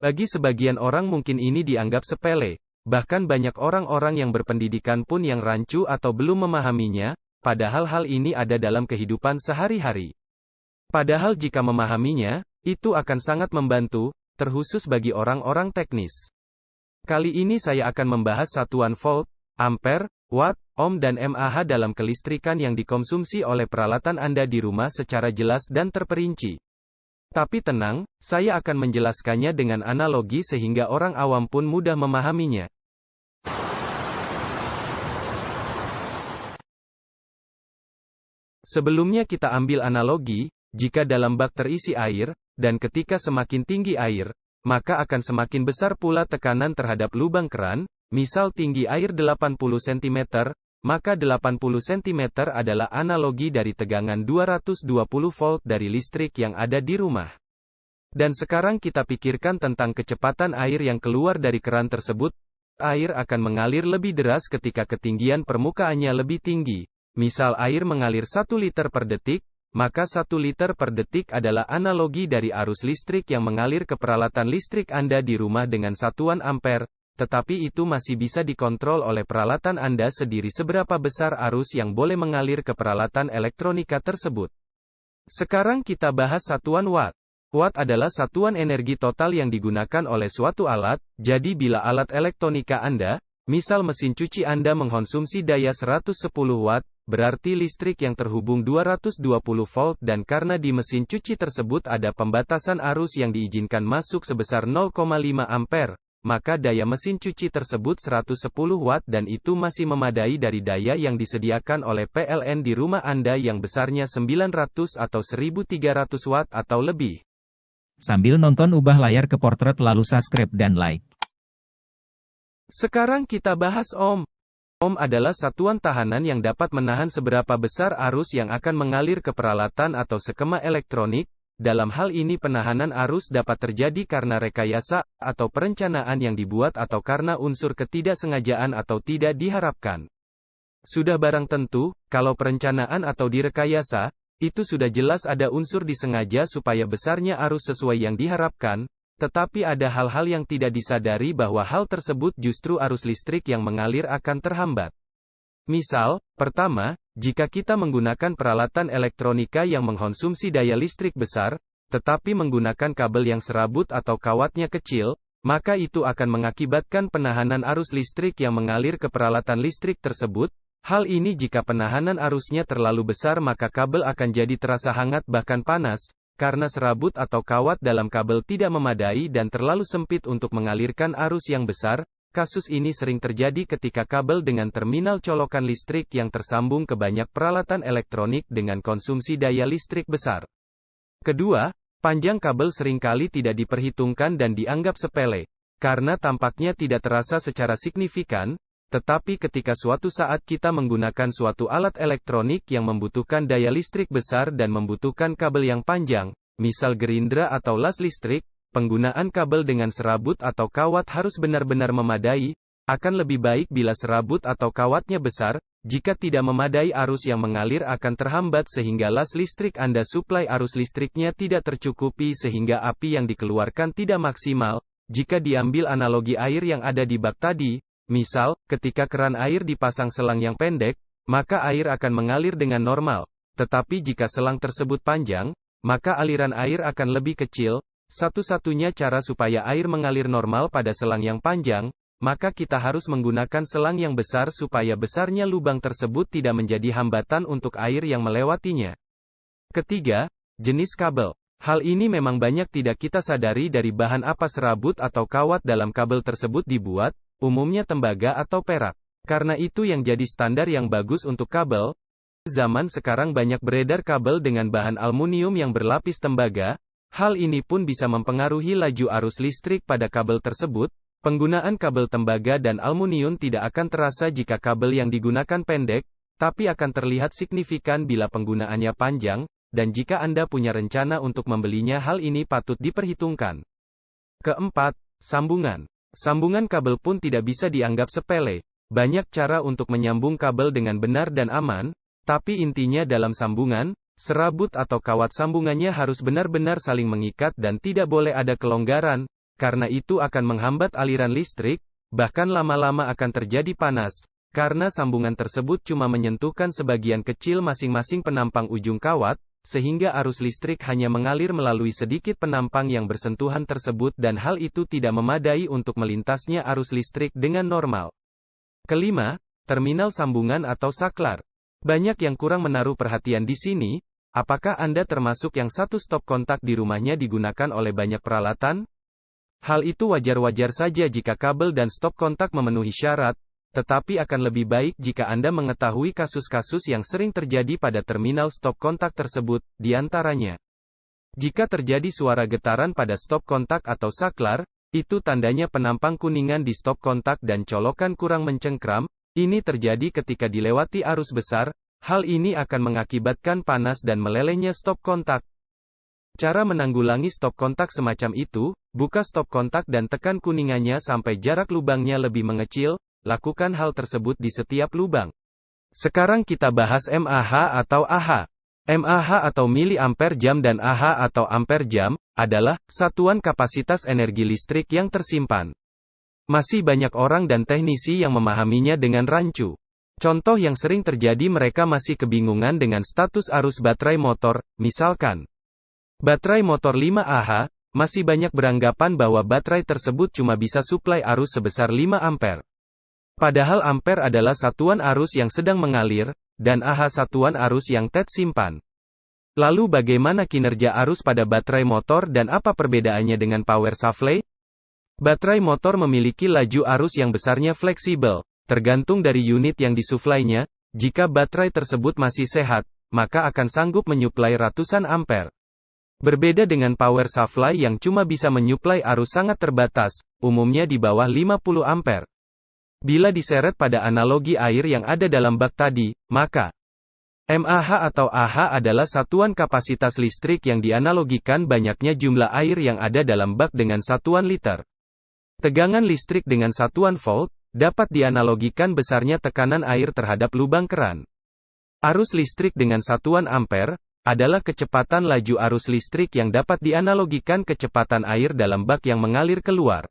Bagi sebagian orang mungkin ini dianggap sepele, bahkan banyak orang-orang yang berpendidikan pun yang rancu atau belum memahaminya, padahal hal ini ada dalam kehidupan sehari-hari. Padahal jika memahaminya, itu akan sangat membantu, terkhusus bagi orang-orang teknis. Kali ini saya akan membahas satuan volt, ampere, watt, ohm dan mAh dalam kelistrikan yang dikonsumsi oleh peralatan Anda di rumah secara jelas dan terperinci. Tapi tenang, saya akan menjelaskannya dengan analogi sehingga orang awam pun mudah memahaminya. Sebelumnya kita ambil analogi, jika dalam bak terisi air, dan ketika semakin tinggi air, maka akan semakin besar pula tekanan terhadap lubang keran, misal tinggi air 80 cm, maka 80 cm adalah analogi dari tegangan 220 volt dari listrik yang ada di rumah. Dan sekarang kita pikirkan tentang kecepatan air yang keluar dari keran tersebut. Air akan mengalir lebih deras ketika ketinggian permukaannya lebih tinggi. Misal air mengalir 1 liter per detik, maka 1 liter per detik adalah analogi dari arus listrik yang mengalir ke peralatan listrik Anda di rumah dengan satuan ampere, tetapi itu masih bisa dikontrol oleh peralatan Anda sendiri seberapa besar arus yang boleh mengalir ke peralatan elektronika tersebut. Sekarang kita bahas satuan watt. Watt adalah satuan energi total yang digunakan oleh suatu alat, jadi bila alat elektronika Anda, misal mesin cuci Anda mengkonsumsi daya 110 watt, berarti listrik yang terhubung 220 volt dan karena di mesin cuci tersebut ada pembatasan arus yang diizinkan masuk sebesar 0,5 ampere, maka daya mesin cuci tersebut 110 watt dan itu masih memadai dari daya yang disediakan oleh PLN di rumah Anda yang besarnya 900 atau 1300 watt atau lebih. Sambil nonton ubah layar ke portret lalu subscribe dan like. Sekarang kita bahas ohm. Ohm adalah satuan tahanan yang dapat menahan seberapa besar arus yang akan mengalir ke peralatan atau skema elektronik. Dalam hal ini penahanan arus dapat terjadi karena rekayasa, atau perencanaan yang dibuat atau karena unsur ketidaksengajaan atau tidak diharapkan. Sudah barang tentu, kalau perencanaan atau direkayasa, itu sudah jelas ada unsur disengaja supaya besarnya arus sesuai yang diharapkan, tetapi ada hal-hal yang tidak disadari bahwa hal tersebut justru arus listrik yang mengalir akan terhambat. Misal, pertama, jika kita menggunakan peralatan elektronika yang mengkonsumsi daya listrik besar, tetapi menggunakan kabel yang serabut atau kawatnya kecil, maka itu akan mengakibatkan penahanan arus listrik yang mengalir ke peralatan listrik tersebut. Hal ini jika penahanan arusnya terlalu besar maka kabel akan jadi terasa hangat bahkan panas, karena serabut atau kawat dalam kabel tidak memadai dan terlalu sempit untuk mengalirkan arus yang besar. Kasus ini sering terjadi ketika kabel dengan terminal colokan listrik yang tersambung ke banyak peralatan elektronik dengan konsumsi daya listrik besar. Kedua, panjang kabel seringkali tidak diperhitungkan dan dianggap sepele, karena tampaknya tidak terasa secara signifikan, tetapi ketika suatu saat kita menggunakan suatu alat elektronik yang membutuhkan daya listrik besar dan membutuhkan kabel yang panjang, misal gerindra atau las listrik, penggunaan kabel dengan serabut atau kawat harus benar-benar memadai. Akan lebih baik bila serabut atau kawatnya besar, jika tidak memadai arus yang mengalir akan terhambat sehingga las listrik Anda suplai arus listriknya tidak tercukupi sehingga api yang dikeluarkan tidak maksimal. Jika diambil analogi air yang ada di bak tadi, misal, ketika keran air dipasang selang yang pendek, maka air akan mengalir dengan normal. Tetapi jika selang tersebut panjang, maka aliran air akan lebih kecil. Satu-satunya cara supaya air mengalir normal pada selang yang panjang, maka kita harus menggunakan selang yang besar supaya besarnya lubang tersebut tidak menjadi hambatan untuk air yang melewatinya. Ketiga, jenis kabel. Hal ini memang banyak tidak kita sadari dari bahan apa serabut atau kawat dalam kabel tersebut dibuat, umumnya tembaga atau perak. Karena itu yang jadi standar yang bagus untuk kabel. Zaman sekarang banyak beredar kabel dengan bahan aluminium yang berlapis tembaga. Hal ini pun bisa mempengaruhi laju arus listrik pada kabel tersebut. Penggunaan kabel tembaga dan aluminium tidak akan terasa jika kabel yang digunakan pendek, tapi akan terlihat signifikan bila penggunaannya panjang, dan jika Anda punya rencana untuk membelinya hal ini patut diperhitungkan. Keempat, sambungan. Sambungan kabel pun tidak bisa dianggap sepele. Banyak cara untuk menyambung kabel dengan benar dan aman, tapi intinya dalam sambungan, serabut atau kawat sambungannya harus benar-benar saling mengikat dan tidak boleh ada kelonggaran. karena itu akan menghambat aliran listrik, bahkan lama-lama akan terjadi panas, karena sambungan tersebut cuma menyentuhkan sebagian kecil masing-masing penampang ujung kawat, sehingga arus listrik hanya mengalir melalui sedikit penampang yang bersentuhan tersebut dan hal itu tidak memadai untuk melintasnya arus listrik dengan normal. Kelima, terminal sambungan atau saklar. Banyak yang kurang menaruh perhatian di sini. Apakah Anda termasuk yang satu stop kontak di rumahnya digunakan oleh banyak peralatan? Hal itu wajar-wajar saja jika kabel dan stop kontak memenuhi syarat, tetapi akan lebih baik jika Anda mengetahui kasus-kasus yang sering terjadi pada terminal stop kontak tersebut, di antaranya. Jika terjadi suara getaran pada stop kontak atau saklar, itu tandanya penampang kuningan di stop kontak dan colokan kurang mencengkram. Ini terjadi ketika dilewati arus besar. Hal ini akan mengakibatkan panas dan melelehnya stop kontak. Cara menanggulangi stop kontak semacam itu, buka stop kontak dan tekan kuningannya sampai jarak lubangnya lebih mengecil, lakukan hal tersebut di setiap lubang. Sekarang kita bahas mAh atau Ah. mAh atau miliampere jam dan Ah atau ampere jam, adalah satuan kapasitas energi listrik yang tersimpan. Masih banyak orang dan teknisi yang memahaminya dengan rancu. Contoh yang sering terjadi mereka masih kebingungan dengan status arus baterai motor, misalkan. Baterai motor 5Ah, masih banyak beranggapan bahwa baterai tersebut cuma bisa suplai arus sebesar 5 ampere. Padahal ampere adalah satuan arus yang sedang mengalir, dan Ah satuan arus yang simpan. Lalu bagaimana kinerja arus pada baterai motor dan apa perbedaannya dengan power supply? Baterai motor memiliki laju arus yang besarnya fleksibel. Tergantung dari unit yang disuplainya, jika baterai tersebut masih sehat, maka akan sanggup menyuplai ratusan ampere. Berbeda dengan power supply yang cuma bisa menyuplai arus sangat terbatas, umumnya di bawah 50 ampere. Bila diseret pada analogi air yang ada dalam bak tadi, maka mAh atau Ah adalah satuan kapasitas listrik yang dianalogikan banyaknya jumlah air yang ada dalam bak dengan satuan liter. Tegangan listrik dengan satuan volt dapat dianalogikan besarnya tekanan air terhadap lubang keran. Arus listrik dengan satuan ampere adalah kecepatan laju arus listrik yang dapat dianalogikan kecepatan air dalam bak yang mengalir keluar.